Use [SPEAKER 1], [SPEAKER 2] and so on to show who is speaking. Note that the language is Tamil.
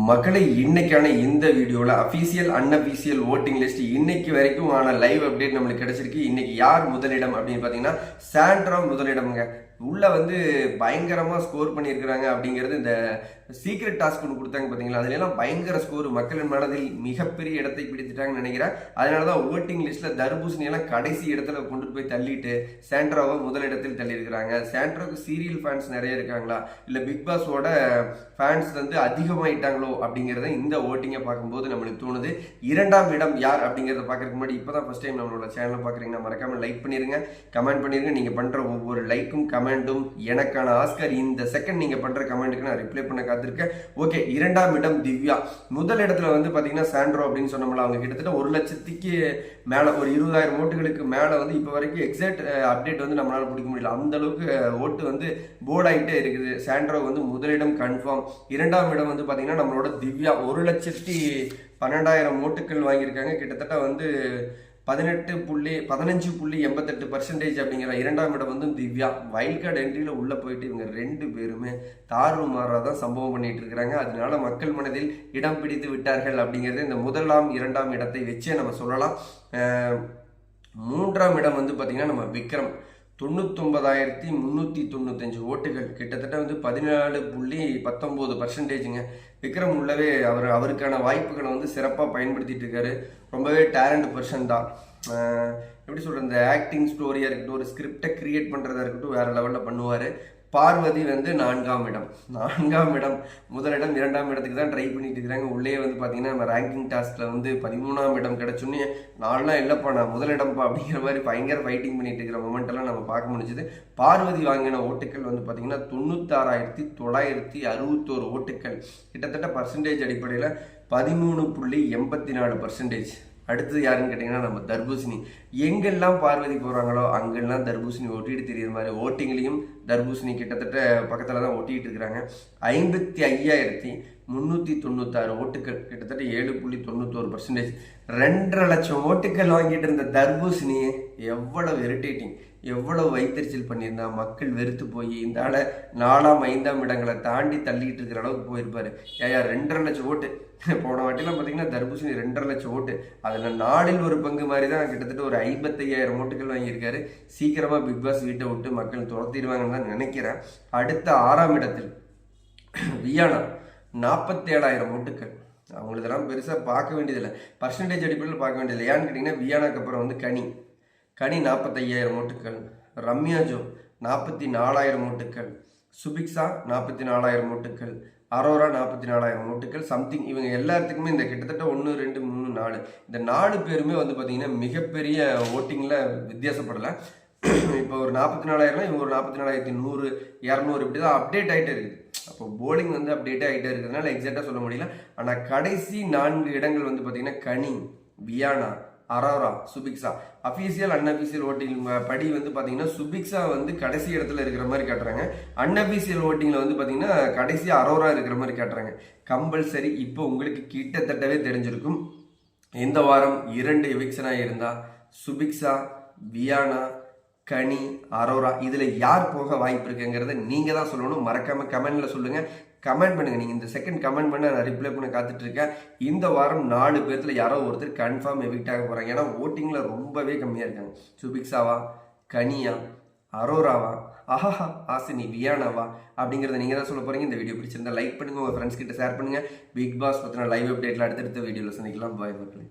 [SPEAKER 1] மக்களை இன்னைக்கான இந்த வீடியோல அபிஷியல் அன்அபிஷியல் ஓட்டிங் லிஸ்ட் இன்னைக்கு வரைக்கும் ஆன லைவ் அப்டேட் நம்மளுக்கு கிடைச்சிருக்கு. இன்னைக்கு யார் முதலிடம் அப்படின்னு பாத்தீங்கன்னா சாண்ட்ரா முதலிடம்ங்க. உள்ள பயங்கரமா ஸ்கோர் பண்ணியிருக்கிறாங்க அப்படிங்கிறது இந்த சீக்ரெட் டாஸ்க் ஒன்று கொடுத்தாங்க பார்த்தீங்களா, அதுல எல்லாம் பயங்கர ஸ்கோர், மக்களின் மனதில் மிகப்பெரிய இடத்தை பிடித்துட்டாங்கன்னு நினைக்கிறேன். அதனாலதான் ஓட்டிங் லிஸ்ட்ல தர்பூசணி எல்லாம் கடைசி இடத்துல கொண்டு போய் தள்ளிட்டு சாண்ட்ராவை முதலிடத்தில் தள்ளி இருக்கிறாங்க. சாண்ட்ராவுக்கு சீரியல் ஃபேன்ஸ் நிறைய இருக்காங்களா இல்ல பிக் பாஸோட ஃபேன்ஸ் அதிகமாயிட்டாங்களோ அப்படிங்கிறத இந்த ஓட்டிங்கை பார்க்கும்போது நம்மளுக்கு தோணுது. இரண்டாம் இடம் யார் அப்படிங்கிறத பார்க்கறதுக்கு முன்னாடி இப்பதான் ஃபர்ஸ்ட் டைம் நம்மளோட சேனலை பார்க்குறீங்கன்னா மறக்காம லைக் பண்ணிருங்க, கமெண்ட் பண்ணிருங்க. நீங்க பண்ற ஒவ்வொரு லைக்கும் கமெண்ட்டும் எனக்கான ஆஸ்கர். இந்த செகண்ட் நீங்க பண்ற கமெண்ட்டுக்கு நான் ரிப்ளை பண்ண காத்திருக்கேன். ஓகே, இரண்டாம் இடம் திவ்யா. முதல் இடத்துல பாத்தீங்கன்னா சாண்ட்ரோ அப்படின்னு சொன்னோம்ல, அவங்க கிட்டத்தட்ட 1 லட்சத்துக்கு மேல, ஒரு 20,000 ஓட்டுகளுக்கு மேல இப்ப வரைக்கும் எக்ஸாக்ட் அப்டேட் நம்மளால பிடிக்க முடியல. அந்த அளவுக்கு ஓட்டு போர்ட் ஆகிட்டே இருக்குது. சாண்ட்ரோ முதலிடம் கன்ஃபார்ம். இரண்டாம் இடம் பாத்தீங்கன்னா நம்மளோட திவ்யா 1,12,000 ஓட்டுகள் வாங்கியிருக்காங்க. கிட்டத்தட்ட 15.88% அப்படிங்கிற இரண்டாம் இடம் திவ்யா. வைல்ட் கார்டு என்ட்ரியில உள்ள போயிட்டு இவங்க 2 பேருமே தாறு மாறாதான் சம்பவம் பண்ணிட்டு இருக்கிறாங்க. அதனால மக்கள் மனதில் இடம் பிடித்து விட்டார்கள் அப்படிங்கிறது இந்த முதலாம் இரண்டாம் இடத்தை வச்சே நம்ம சொல்லலாம். மூன்றாம் இடம் பாத்தீங்கன்னா நம்ம விக்ரம் 99,395 ஓட்டுகள், கிட்டத்தட்ட 14.19%. விக்ரம் உள்ளவே அவருக்கான வாய்ப்புகளை சிறப்பாக பயன்படுத்திட்டு இருக்காரு. ரொம்பவே டேலண்ட் பர்சன் தான். எப்படி சொல்ற, இந்த ஆக்டிங் ஸ்டோரியா இருக்கட்டும், ஒரு ஸ்கிரிப்டை கிரியேட் பண்றதா இருக்கட்டும், வேற லெவல்ல பண்ணுவாரு. பார்வதி 4ஆம் இடம். 4ஆம் இடம் முதலிடம் 2ஆம் இடத்துக்கு தான் ட்ரை பண்ணிட்டு இருக்கிறாங்க. உள்ளே பாத்தீங்கன்னா நம்ம ரேங்கிங் டாஸ்க்ல 13ஆம் இடம் கிடைச்சோன்னே நான்லாம் இல்லப்பா நான் முதலிடம்ப்பா அப்படிங்கிற மாதிரி பயங்கர ஃபைட்டிங் பண்ணிட்டு இருக்கிற மொமெண்ட் எல்லாம் நம்ம பார்க்க முடிஞ்சது. பார்வதி வாங்கின ஓட்டுகள் பாத்தீங்கன்னா 96,961 ஓட்டுகள், கிட்டத்தட்ட பர்சன்டேஜ் அடிப்படையில் 13.84%. அடுத்தது யாருன்னு கேட்டீங்கன்னா நம்ம தர்பூசணி. எங்கெல்லாம் பார்வதி போறாங்களோ அங்கெல்லாம் தர்பூசணி ஒட்டிட்டு தெரியுற மாதிரி ஓட்டிங்லையும் தர்பூசணி கிட்டத்தட்ட பக்கத்துல தான் ஒட்டிட்டு இருக்கிறாங்க. 55,396 ஓட்டுகள், கிட்டத்தட்ட 7.91%. 2.5 லட்சம் ஓட்டுகள் வாங்கிட்டு இருந்த தர்பூசணி எவ்வளவு இரிட்டேட்டிங், எவ்வளவு வைத்தறிச்சல் பண்ணியிருந்தா, மக்கள் வெறுத்து போய் இந்த ஆளை 4ஆம் 5ஆம் இடங்களை தாண்டி தள்ளிட்டு இருக்கிற அளவுக்கு போயிருப்பாரு. 2.5 லட்சம் ஓட்டு. போன வாட்டிலாம் பார்த்தீங்கன்னா தர்பூசணி 2.5 லட்சம் ஓட்டு, அதில் 4இல் ஒரு பங்கு மாதிரி தான் கிட்டத்தட்ட ஒரு 55,000 ஓட்டுகள் வாங்கியிருக்காரு. சீக்கிரமா பிக் பாஸ் வீட்டை விட்டு மக்கள் துரத்திடுவாங்கன்னு தான் நினைக்கிறேன். அடுத்த 6ஆம் இடத்தில் வியானா 47,000 ஓட்டுகள். அவங்களதெல்லாம் பெருசாக பார்க்க வேண்டியதில்லை, பர்சன்டேஜ் அடிப்படையில் பார்க்க வேண்டியதில்லை. ஏன்னு கேட்டிங்கன்னா வியானாக்கு அப்புறம் கனி 45,000 ஓட்டுகள், ரம்யா ஜோ 44,000 ஓட்டுகள், சுபிக்ஷா 44,000 ஓட்டுகள், அரோரா 44,000 ஓட்டுகள். சம்திங் இவங்க எல்லாத்துக்குமே இந்த கிட்டத்தட்ட 1 2 3 4 இந்த 4 பேருமே பார்த்தீங்கன்னா மிகப்பெரிய ஓட்டிங்கில் வித்தியாசப்படலை. இப்போ ஒரு 44,000 இவங்க ஒரு 44,100 200 இப்படி தான் அப்டேட் ஆகிட்டே இருக்குது. அப்போ போலிங் அப்டேட் ஆகிட்டே இருக்கிறதுனால எக்ஸாக்டாக சொல்ல முடியல. ஆனால் கடைசி 4 இடங்கள் பார்த்தீங்கன்னா Kani, Viyana, Aurora, Subiksha. Official unofficial voting படி பாத்தீங்கன்னா சுபிக்ஷா கடைசி இடத்துல இருக்கிற மாதிரி காட்டுறாங்க. அன்அபிஷியல் ஓட்டிங்ல பாத்தீங்கன்னா கடைசி அரோரா இருக்கிற மாதிரி காட்டுறாங்க. கம்பல்சரி இப்போ உங்களுக்கு கிட்டத்தட்டவே தெரிஞ்சிருக்கும், இந்த வாரம் 2 எவிக்ஷனா இருந்தா சுபிக்ஷா, வியானா, கனி, அரோரா இதுல யார் போக வாய்ப்பு இருக்குங்கிறத நீங்க தான் சொல்லணும். மறக்காம கமெண்ட்ல சொல்லுங்க, கமெண்ட் பண்ணுங்க. நீங்க இந்த செகண்ட் கமெண்ட் பண்ண நான் ரிப்ளை பண்ண காத்துட்டு இருக்கேன். இந்த வாரம் 4 பேர்த்துல யாரோ ஒருத்தர் கன்ஃபார்ம் எவிக்ட் ஆக போறாங்க. ஏன்னா ஓட்டிங்ல ரொம்பவே கம்மியா இருக்காங்க. சுபிக்ஷாவா, கனியா, அரோராவா, ஆஹா ஆசினி, வியானாவா அப்படிங்கிறத நீங்க தான் சொல்ல போறீங்க. இந்த வீடியோ பிடிச்சிருந்தா லைக் பண்ணுங்க, உங்க ஃப்ரெண்ட்ஸ் கிட்ட ஷேர் பண்ணுங்க. பிக் பாஸ் பத்தின லைவ் அப்டேட்ல அடுத்தடுத்த வீடியோல சந்திக்கலாம். பாய் மக்களே.